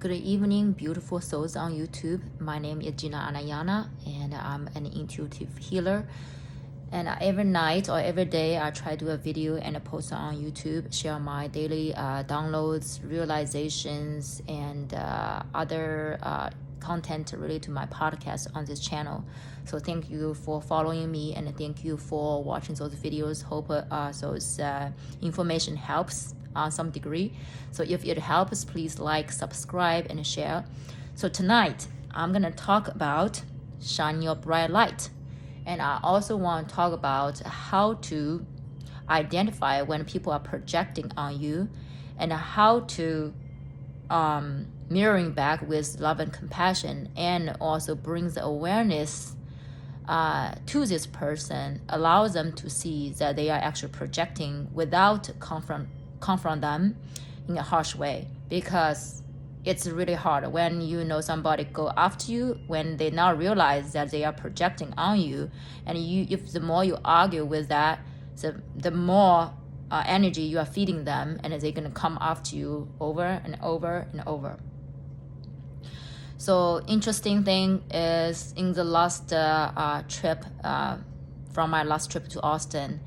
Good evening, beautiful souls on YouTube. My name is Gina Anayana, and I'm an intuitive healer. And every night or every day, I try to do a video and a post on YouTube, share my daily downloads, realizations, and other content related to my podcast on this channel. So thank you for following me, and thank you for watching those videos. Hope those information helps on some degree. So if it helps, please like, subscribe, and share. So tonight, I'm gonna talk about shine your bright light. And I also want to talk about how to identify when people are projecting on you, and how to mirroring back with love and compassion, and also brings the awareness to this person, allows them to see that they are actually projecting without confront them in a harsh way, because it's really hard when you know somebody go after you when they now realize that they are projecting on you, and if the more you argue with that, the more energy you are feeding them, and they're gonna come after you over and over and over. So interesting thing is, in the last trip, from my last trip to Austin,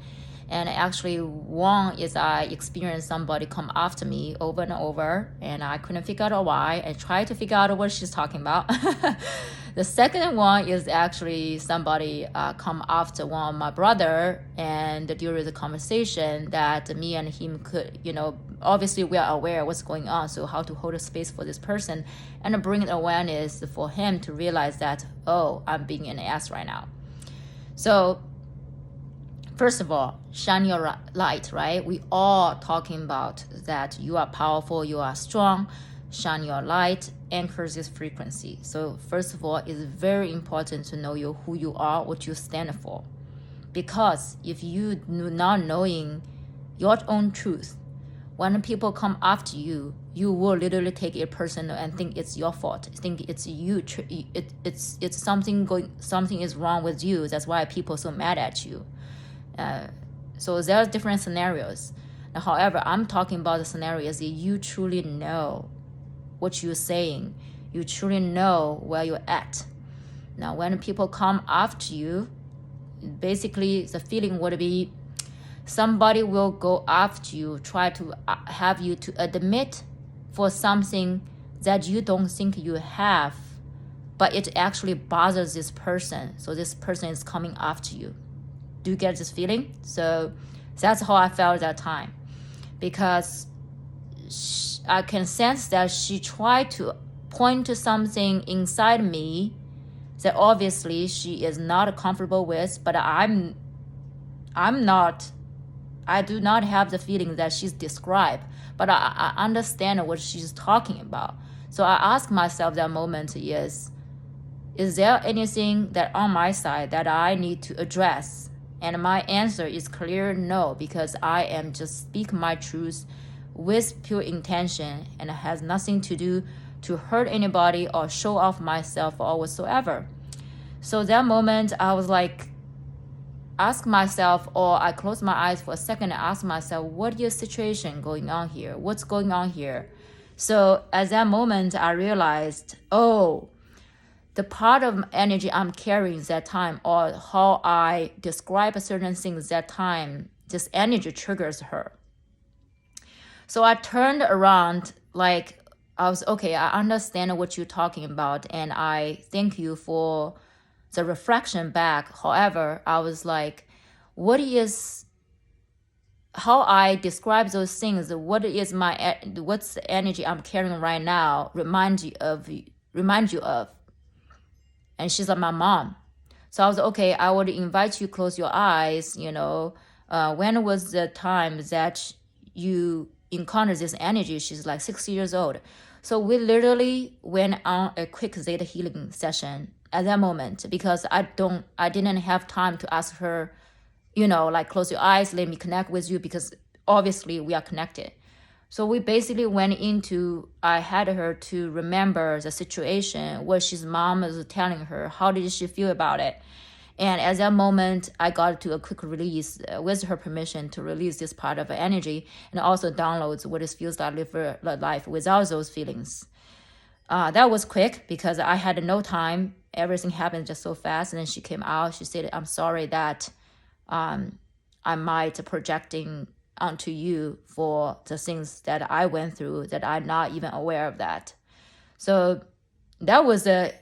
and actually one is I experienced somebody come after me over and over, and I couldn't figure out why. I tried to figure out what she's talking about. The second one is actually somebody come after one of my brother, and during the conversation that me and him could, obviously we are aware of what's going on, so how to hold a space for this person and bring an awareness for him to realize that, oh, I'm being an ass right now. So first of all, shine your light, right? We all talking about that you are powerful, you are strong. Shine your light anchors this frequency. So first of all, it's very important to know who you are, what you stand for. Because if you do not knowing your own truth, when people come after you, you will literally take it personal and think it's your fault. Think it's you. It's something is wrong with you. That's why people are so mad at you. So there are different scenarios. Now, however, I'm talking about the scenarios that you truly know what you're saying. You truly know where you're at. Now, when people come after you, basically the feeling would be somebody will go after you, try to have you to admit for something that you don't think you have, but it actually bothers this person. So this person is coming after you. Do you get this feeling? So that's how I felt at that time, because I can sense that she tried to point to something inside me that obviously she is not comfortable with, but I'm not. I do not have the feeling that she's described, but I understand what she's talking about. So I ask myself that moment is there anything that on my side that I need to address? And my answer is clear no, because I am just speaking my truth with pure intention, and it has nothing to do to hurt anybody or show off myself or whatsoever. So that moment I was like, ask myself, or I close my eyes for a second and ask myself, what is the situation going on here? What's going on here? So at that moment I realized, oh, the part of energy I'm carrying that time, or how I describe a certain thing that time, this energy triggers her. So I turned around, like I was, okay, I understand what you're talking about, and I thank you for the reflection back. However, I was like, how I describe those things, what's the energy I'm carrying right now remind you of? And she's like, my mom. So I was okay, I would invite you close your eyes, when was the time that you encountered this energy? She's like 6 years old. So we literally went on a quick Zeta healing session at that moment, because I didn't have time to ask her, like, close your eyes, let me connect with you, because obviously we are connected. So we basically I had her to remember the situation, what she's mom was telling her, how did she feel about it. And at that moment, I got to a quick release with her permission to release this part of energy, and also downloads what it feels like to live life without those feelings. That was quick because I had no time. Everything happened just so fast. And then she came out. She said, I'm sorry that I might projecting onto you for the things that I went through that I'm not even aware of that. So that was a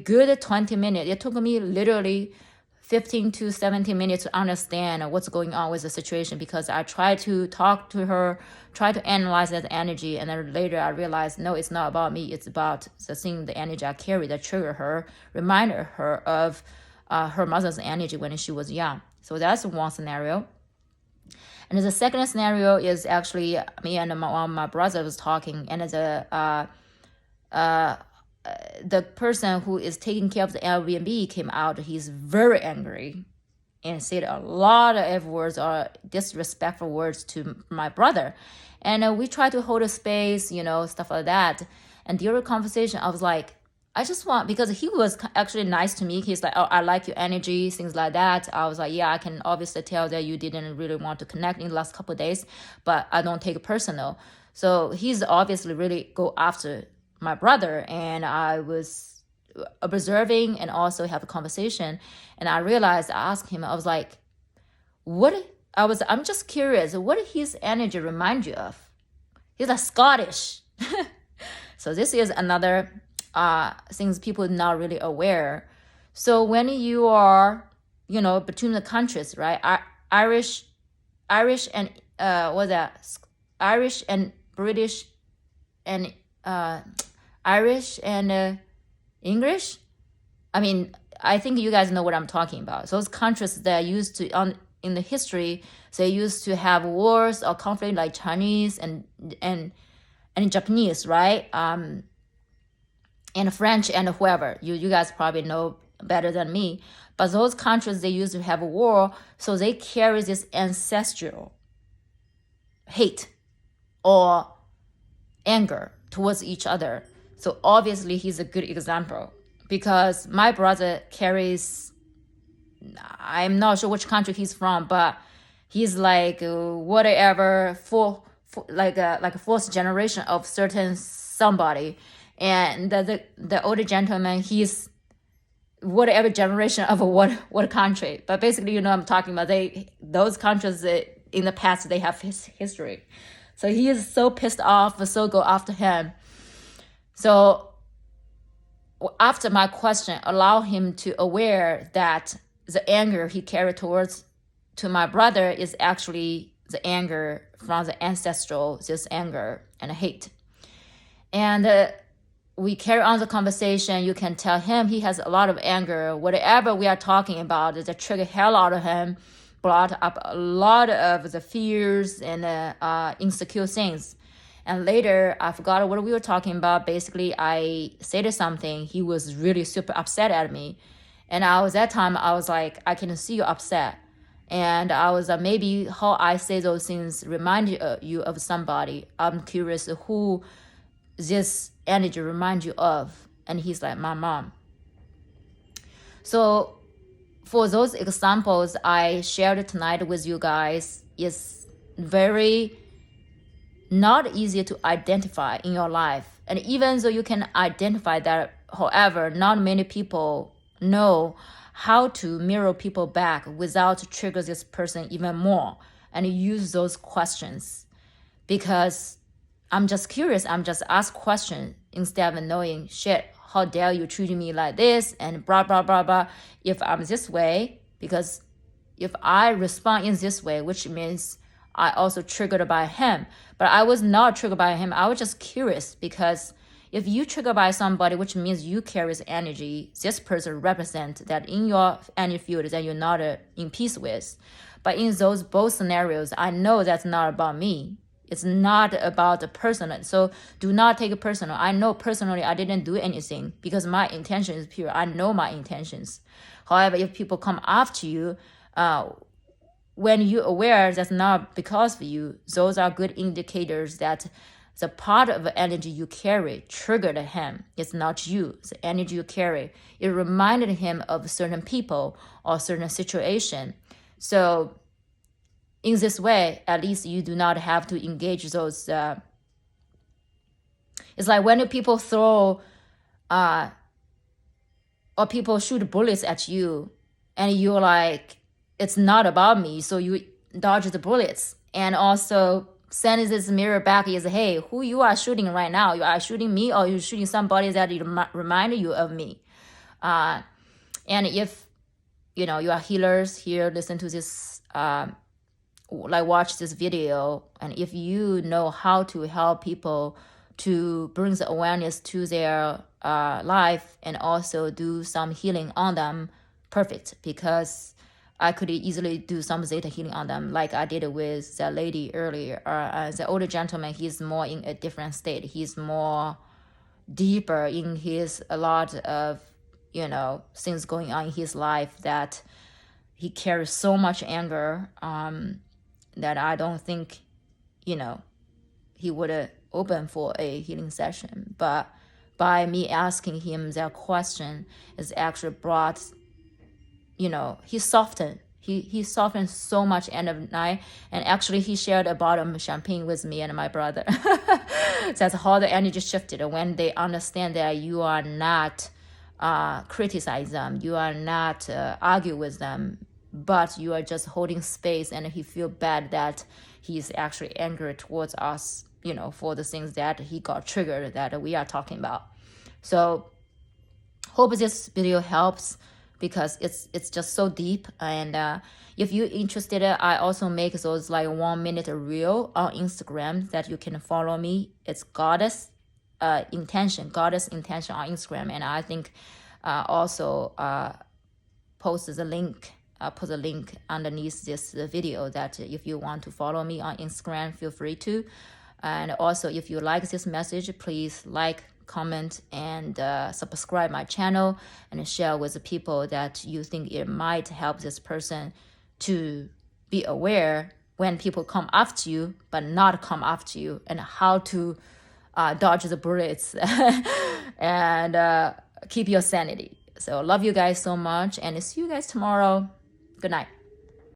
good 20 minutes. It took me literally 15 to 17 minutes to understand what's going on with the situation, because I tried to talk to her, try to analyze that energy, and then later I realized, no, it's not about me. It's about the thing, the energy I carry that triggered her, reminded her of her mother's energy when she was young. So that's one scenario. And the second scenario is actually me and my brother was talking, and the person who is taking care of the Airbnb came out. He's very angry and said a lot of F words or disrespectful words to my brother. And we tried to hold a space, stuff like that. And during the conversation, I was like, I just want, because he was actually nice to me. He's like, oh, I like your energy, things like that. I was like, yeah, I can obviously tell that you didn't really want to connect in the last couple of days, but I don't take it personal. So he's obviously really go after my brother, and I was observing and also have a conversation, and I realized, I asked him, I was like, I'm just curious, what did his energy remind you of? He's like, Scottish. So this is another things people are not really aware. So when you are, between the countries, right? Irish and Irish and British and Irish and English. I mean, I think you guys know what I'm talking about. Those countries that used to in the history, they used to have wars or conflict, like Chinese and Japanese, right? And French and whoever. You guys probably know better than me. But those countries, they used to have a war, so they carry this ancestral hate or anger towards each other. So obviously he's a good example, because my brother carries, I'm not sure which country he's from, but he's like whatever, like a fourth generation of certain somebody. And the older gentleman, he's whatever generation of what country. But basically, I'm talking about, those countries in the past, they have his history. So he is so pissed off, so go after him. So after my question, allow him to aware that the anger he carried to my brother is actually the anger from the ancestral, this anger and hate. And we carry on the conversation. You can tell him he has a lot of anger. Whatever we are talking about, that trigger hell out of him, brought up a lot of the fears and insecure things. And later, I forgot what we were talking about. Basically, I said something. He was really super upset at me. And that time, I was like, I can see you upset. And I was maybe how I say those things remind you of somebody. I'm curious who this energy reminds you of. And he's like, my mom. So for those examples I shared tonight with you guys, is very not easy to identify in your life. And even though you can identify that, however, not many people know how to mirror people back without trigger this person even more, and use those questions. Because I'm just curious, I'm just ask questions instead of knowing, shit, how dare you treat me like this, and blah, blah, blah, blah. If I'm this way, because if I respond in this way, which means I also triggered by him. But I was not triggered by him. I was just curious, because if you trigger by somebody, which means you carry this energy, this person represents that in your energy field that you're not in peace with. But in those both scenarios, I know that's not about me. It's not about the person. So do not take it personal. I know personally I didn't do anything, because my intention is pure. I know my intentions. However, if people come after you, when you're aware that's not because of you, those are good indicators that the part of the energy you carry triggered him. It's not you. The energy you carry, it reminded him of certain people or certain situation. So in this way, at least you do not have to engage those It's like when people throw or people shoot bullets at you, and you're like, it's not about me, so you dodge the bullets. And also send this mirror back is, hey, who you are shooting right now? You are shooting me, or you shooting somebody that remind you of me? And if you are healers here, listen to this, like watch this video, and if you know how to help people to bring the awareness to their life and also do some healing on them, perfect, because I could easily do some Zeta healing on them, like I did with the lady earlier. The older gentleman, he's more in a different state. He's more deeper in his a lot of things going on in his life, that he carries so much anger that I don't think he would open for a healing session. But by me asking him that question, is actually brought, he softened. He softened so much end of night, and actually he shared a bottle of champagne with me and my brother. That's how the energy shifted when they understand that you are not criticize them, you are not argue with them, but you are just holding space, and he feel bad that he's actually angry towards us, for the things that he got triggered that we are talking about. So hope this video helps, because it's just so deep. And if you're interested, I also make those like 1 minute reel on Instagram that you can follow me. It's goddess intention on Instagram. And I think also post the link, put the link underneath this video, that if you want to follow me on Instagram, feel free to. And also, if you like this message, please like, comment, and subscribe my channel, and share with the people that you think it might help this person to be aware when people come after you, but not come after you, and how to dodge the bullets and keep your sanity. So love you guys so much, and see you guys tomorrow. Good night.